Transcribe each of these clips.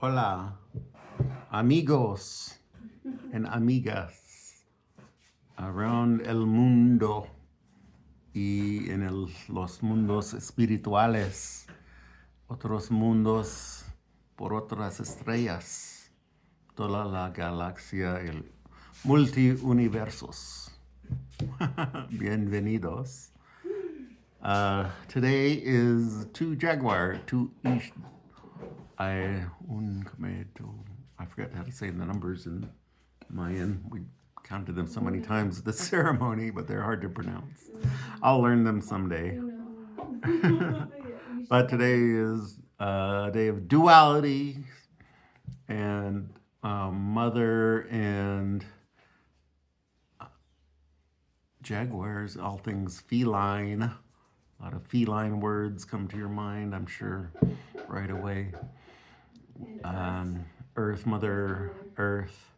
Hola, amigos and amigas around el mundo y en los mundos espirituales, otros mundos por otras estrellas, toda la galaxia, el multiuniversos. Bienvenidos. Today is 2Jaguar, I forgot how to say the numbers in Mayan. We counted them so many times at the ceremony, but they're hard to pronounce. I'll learn them someday. But today is a day of duality and mother and jaguars, all things feline. A lot of feline words come to your mind, I'm sure, right away. Earth, Mother Earth.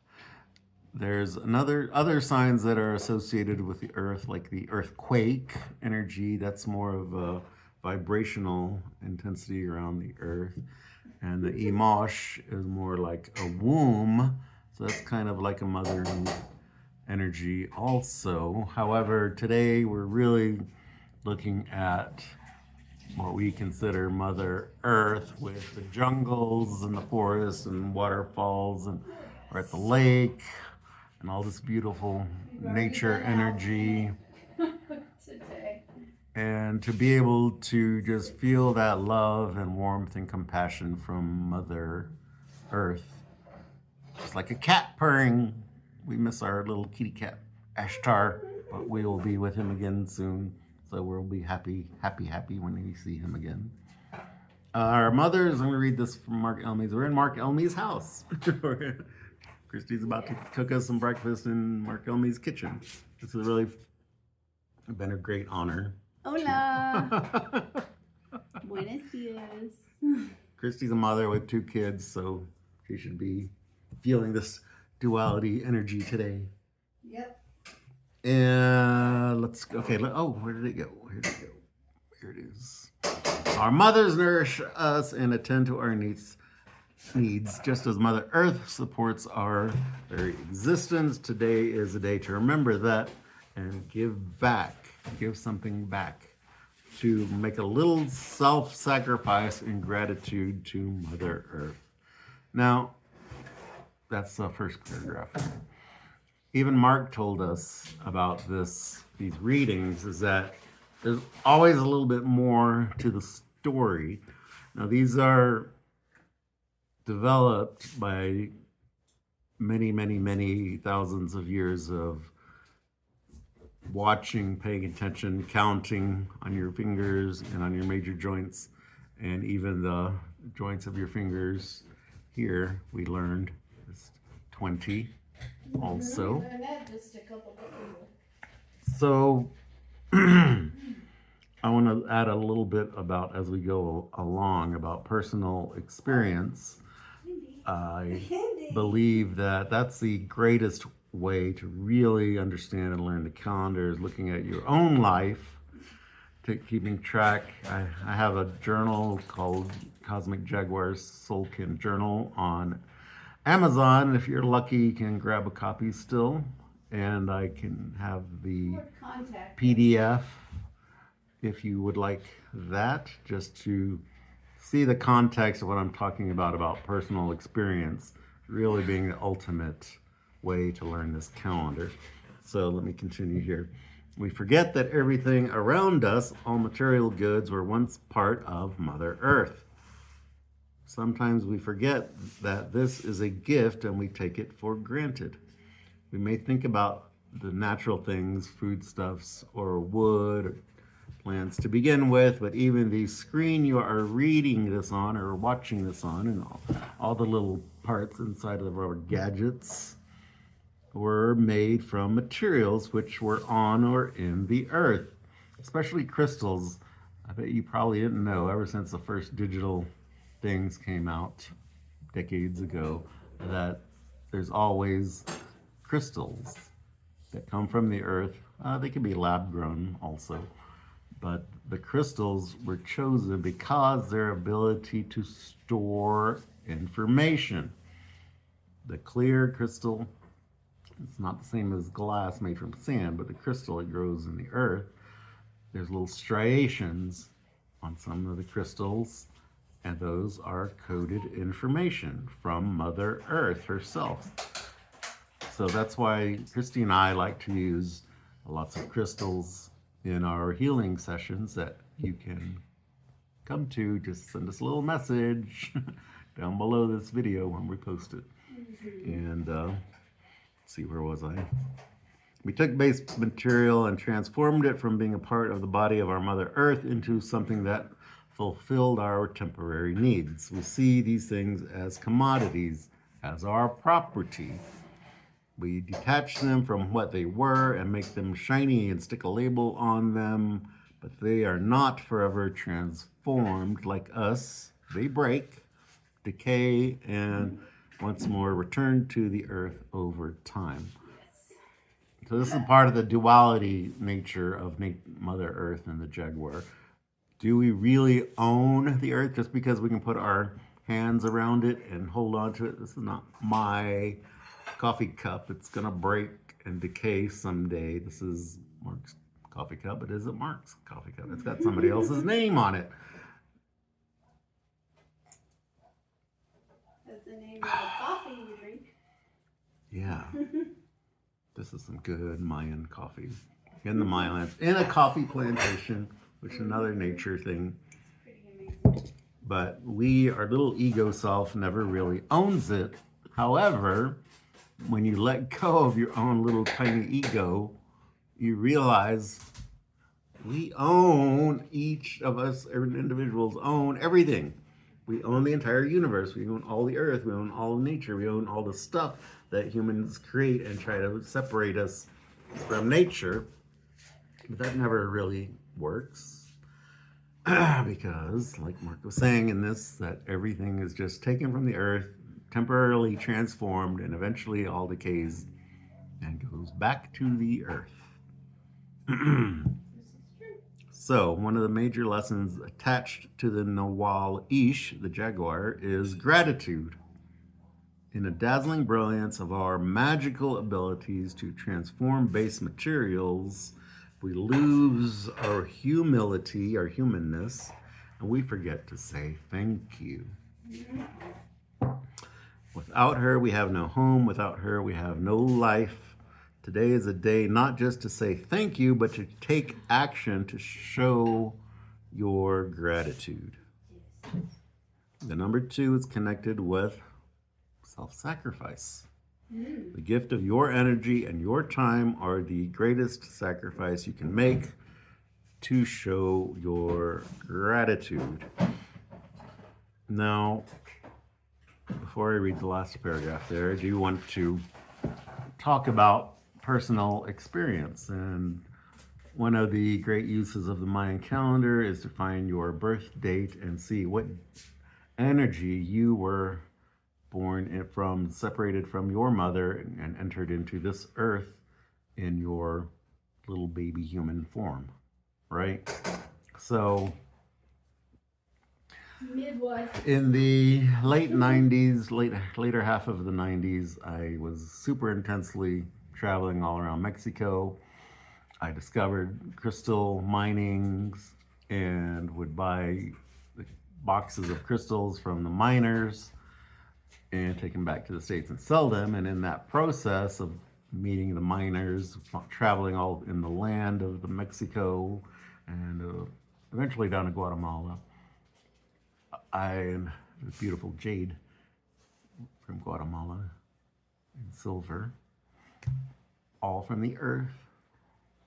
There's other signs that are associated with the earth, like the earthquake energy. That's more of a vibrational intensity around the earth. And the Emosh is more like a womb. So that's kind of like a mother energy also. However, today we're really looking at what we consider Mother Earth, with the jungles and the forests and waterfalls, and we're at the lake and all this beautiful nature energy. And to be able to just feel that love and warmth and compassion from Mother Earth. Just like a cat purring. We miss our little kitty cat, Ashtar, but we will be with him again soon. So we'll be happy when we see him again. Our mothers, I'm going to read this from Mark Elmy's. We're in Mark Elmy's house. Christy's about to cook us some breakfast in Mark Elmy's kitchen. This has really been a great honor. Hola. Buenos dias. Christy's a mother with 2 kids, so she should be feeling this duality energy today. Yep. And where did it go? Here it is. Our mothers nourish us and attend to our needs, just as Mother Earth supports our very existence. Today is a day to remember that and give something back, to make a little self-sacrifice in gratitude to Mother Earth. Now, that's the first paragraph. Even Mark told us about these readings, is that there's always a little bit more to the story. Now, these are developed by many thousands of years of watching, paying attention, counting on your fingers and on your major joints, and even the joints of your fingers here, we learned, is 20 also. So I want to add a little bit about, as we go along, about personal experience. I believe that that's the greatest way to really understand and learn the calendar, is looking at your own life, keeping track. I have a journal called Cosmic Jaguar's Soulkin Journal on Amazon. If you're lucky, you can grab a copy still, and I can have the PDF if you would like that, just to see the context of what I'm talking about personal experience really being the ultimate way to learn this calendar. So let me continue here. We forget that everything around us, all material goods, were once part of Mother Earth. Sometimes we forget that this is a gift and we take it for granted. We may think about the natural things, foodstuffs, or wood, or plants to begin with, but even the screen you are reading this on or watching this on, and all the little parts inside of our gadgets, were made from materials which were on or in the earth, especially crystals. I bet you probably didn't know, ever since the first digital things came out decades ago, that there's always crystals that come from the earth. They can be lab grown also, But the crystals were chosen because their ability to store information. The clear crystal, it's not the same as glass made from sand, but the crystal, it grows in the earth. There's little striations on some of the crystals, and those are coded information from Mother Earth herself. So that's why Christy and I like to use lots of crystals in our healing sessions that you can come to. Just send us a little message down below this video when we post it. And see, where was I? We took base material and transformed it from being a part of the body of our Mother Earth into something that fulfilled our temporary needs. We see these things as commodities, as our property. We detach them from what they were and make them shiny and stick a label on them, but they are not forever transformed like us. They break, decay, and once more return to the earth over time. So this is part of the duality nature of Mother Earth and the Jaguar. Do we really own the earth just because we can put our hands around it and hold on to it? This is not my coffee cup. It's gonna break and decay someday. This is Mark's coffee cup, but is it Mark's coffee cup? It's got somebody else's name on it. That's the name of the coffee you drink. Yeah. This is some good Mayan coffee in the Mayans, in a coffee plantation, which is another nature thing. Pretty amazing. But our little ego self never really owns it. However, when you let go of your own little tiny ego, you realize we own, each of us, every individuals own everything. We own the entire universe. We own all the earth. We own all of nature. We own all the stuff that humans create and try to separate us from nature. But that never really works. Because, like Mark was saying in this, that everything is just taken from the earth, temporarily transformed, and eventually all decays and goes back to the earth. So, one of the major lessons attached to the Nawal Ish, the Jaguar, is gratitude. In the dazzling brilliance of our magical abilities to transform base materials, we lose our humility, our humanness, and we forget to say thank you. Without her, we have no home. Without her, we have no life. Today is a day not just to say thank you, but to take action to show your gratitude. The number 2 is connected with self-sacrifice. The gift of your energy and your time are the greatest sacrifice you can make to show your gratitude. Now, before I read the last paragraph there, I do want to talk about personal experience. And one of the great uses of the Mayan calendar is to find your birth date and see what energy you were born from, separated from your mother, and entered into this earth in your little baby human form, right? So Midwife. in the late 90s, later half of the 90s, I was super intensely traveling all around Mexico. I discovered crystal minings and would buy boxes of crystals from the miners and take them back to the States and sell them. And in that process of meeting the miners, traveling all in the land of the Mexico, and eventually down to Guatemala, and beautiful jade from Guatemala and silver, all from the earth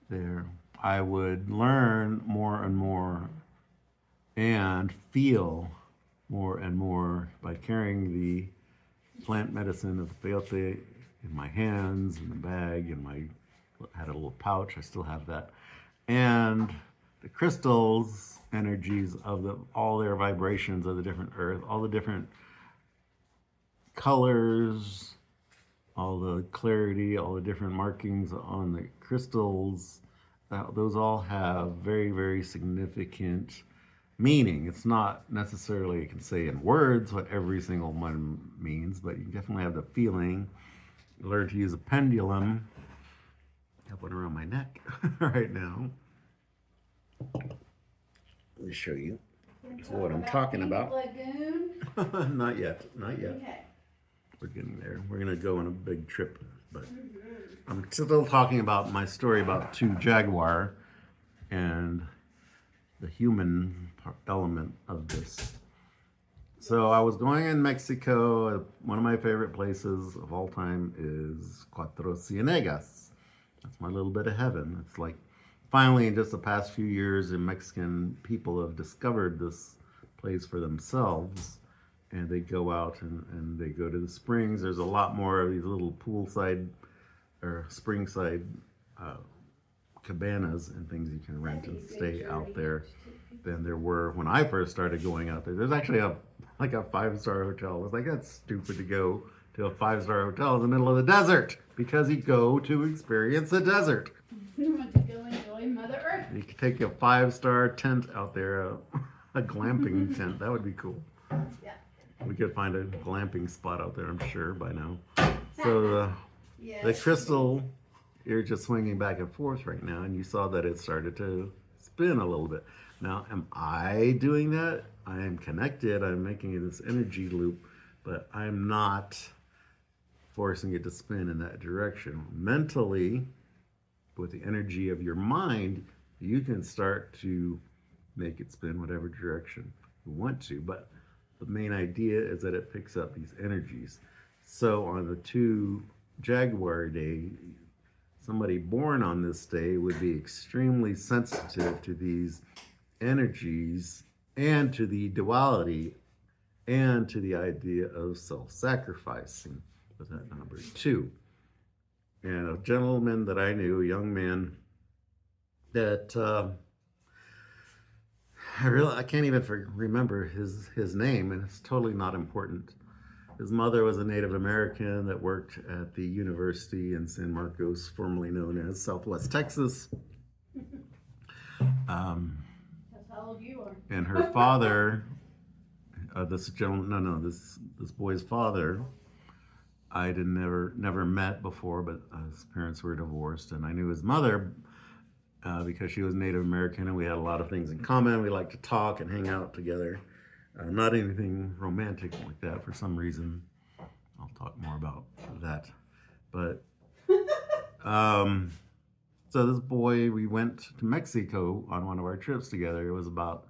there. I would learn more and more and feel more and more by carrying the plant medicine of the peyote in my hands, in the bag, had a little pouch, I still have that, and the crystals, energies of all their vibrations of the different earth, all the different colors, all the clarity, all the different markings on the crystals those all have very, very significant meaning. It's not necessarily, you can say in words what every single one means, but you definitely have the feeling. Learn to use a pendulum. I have one around my neck right now. Let me show you what I'm talking about. Lagoon. Not yet, not yet. Okay. We're getting there. We're gonna go on a big trip, but I'm still talking about my story about 2Jaguar and the human element of this. So I was going in Mexico. One of my favorite places of all time is Cuatro Ciénegas. That's my little bit of heaven. It's like finally in just the past few years, the Mexican people have discovered this place for themselves. And they go out and they go to the springs. There's a lot more of these little poolside or springside cabanas and things you can rent and stay out there than there were when I first started going out there. There's actually a 5-star hotel. I was like, that's stupid to go to a 5-star hotel in the middle of the desert, because you go to experience the desert. You want to go enjoy Mother Earth. You could take a 5-star tent out there, a glamping tent. That would be cool. Yeah. We could find a glamping spot out there, I'm sure, by now. So the crystal, you're just swinging back and forth right now, and you saw that it started to spin a little bit. Now, am I doing that? I am connected. I'm making this energy loop, but I'm not forcing it to spin in that direction. Mentally, with the energy of your mind, you can start to make it spin whatever direction you want to, but the main idea is that it picks up these energies. So on the 2Jaguar day, somebody born on this day would be extremely sensitive to these energies and to the duality and to the idea of self-sacrificing with that number 2. And a gentleman that I knew, a young man, that I can't even remember his name, and it's totally not important. His mother was a Native American that worked at the university in San Marcos, formerly known as Southwest Texas. That's how old you are. And her father, this boy's father, I had never met before, but his parents were divorced, and I knew his mother because she was Native American, and we had a lot of things in common. We liked to talk and hang out together. Not anything romantic like that for some reason. I'll talk more about that. But so this boy, we went to Mexico on one of our trips together. It was about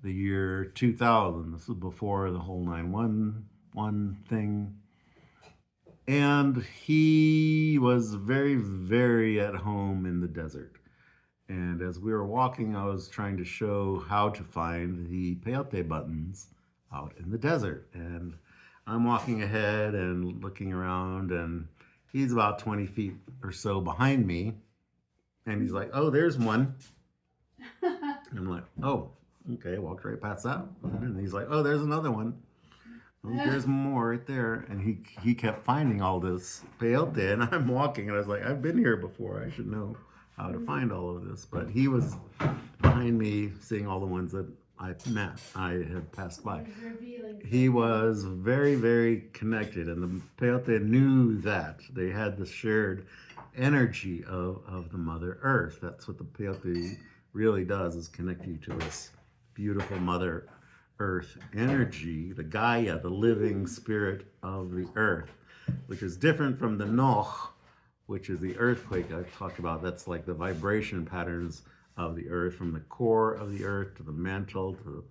the year 2000. This was before the whole 911 thing. And he was very, very at home in the desert. And as we were walking, I was trying to show how to find the peyote buttons out in the desert. And I'm walking ahead and looking around, and he's about 20 feet or so behind me. And he's like, oh, there's one. And I'm like, oh, okay, walked right past that one. And he's like, oh, there's another one. Oh, there's more right there. And he kept finding all this peyote, and I'm walking, and I was like, I've been here before. I should know how to find all of this. But he was behind me, seeing all the ones that I had passed by. He was very, very connected, and the peyote knew that. They had the shared energy of the Mother Earth. That's what the peyote really does, is connect you to this beautiful Mother Earth energy, the Gaia, the living spirit of the earth, which is different from the Noch, which is the earthquake I talked about. That's like the vibration patterns of the earth, from the core of the earth to the mantle, to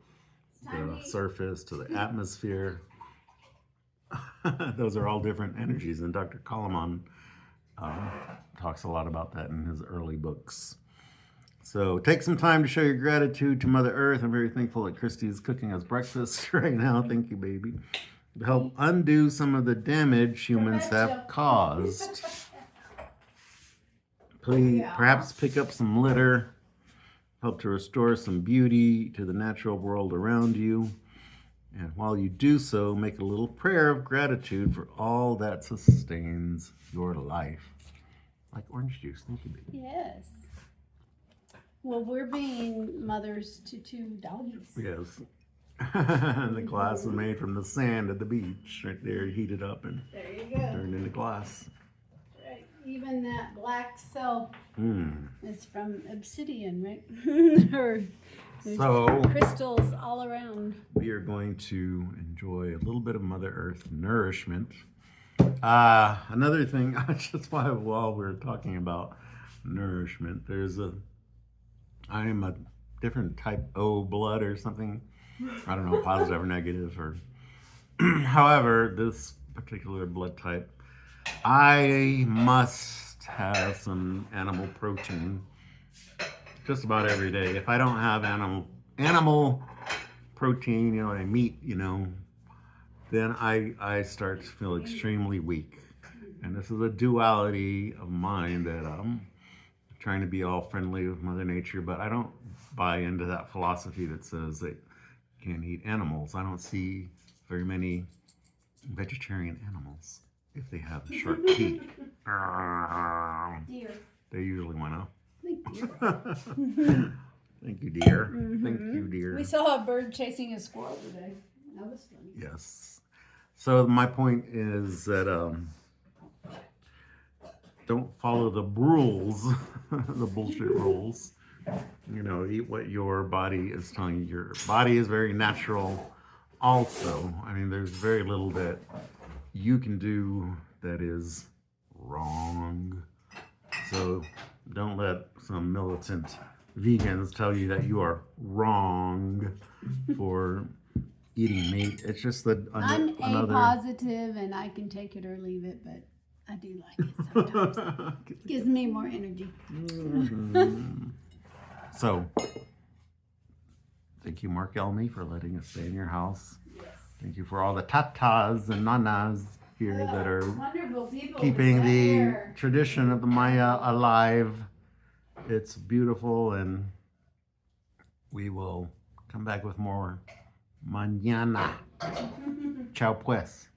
the surface, to the atmosphere. Those are all different energies, and Dr. Kalaman talks a lot about that in his early books. So take some time to show your gratitude to Mother Earth. I'm very thankful that Christy is cooking us breakfast right now. Thank you, baby. To help undo some of the damage humans have caused. Please, perhaps pick up some litter. Help to restore some beauty to the natural world around you. And while you do so, make a little prayer of gratitude for all that sustains your life. Like orange juice. Thank you, baby. Yes. Well, we're being mothers to 2 doggies. Yes. And the glass is made from the sand at the beach right there, heated up and There you go. turned into glass. Right. Even that black cell Mm. is from obsidian, right? Or there's So crystals all around. we are going to enjoy a little bit of Mother Earth nourishment. Another thing, just while we're talking about nourishment, I am a different type O blood or something. I don't know, positive or negative, or however, this particular blood type, I must have some animal protein just about every day. If I don't have animal protein, meat, then I start to feel extremely weak. And this is a duality of mine that I'm trying to be all friendly with Mother Nature, but I don't buy into that philosophy that says that you can't eat animals. I don't see very many vegetarian animals if they have sharp teeth. Deer. They usually want to. Deer. Thank you, dear. Mhm. Thank you, dear. We saw a bird chasing a squirrel today. That was funny. Yes. So my point is that don't follow the rules, the bullshit rules. Eat what your body is telling you. Your body is very natural also. I mean, there's very little that you can do that is wrong. So don't let some militant vegans tell you that you are wrong for eating meat. It's just that I'm another. A-positive and I can take it or leave it, but I do like it sometimes. It gives me more energy. Mhm. So, thank you, Mark Elmy, for letting us stay in your house. Yes. Thank you for all the tatas and nanas here that are Wonderful people keeping the there. tradition of the Maya alive. It's beautiful, and we will come back with more mañana. Chao pues.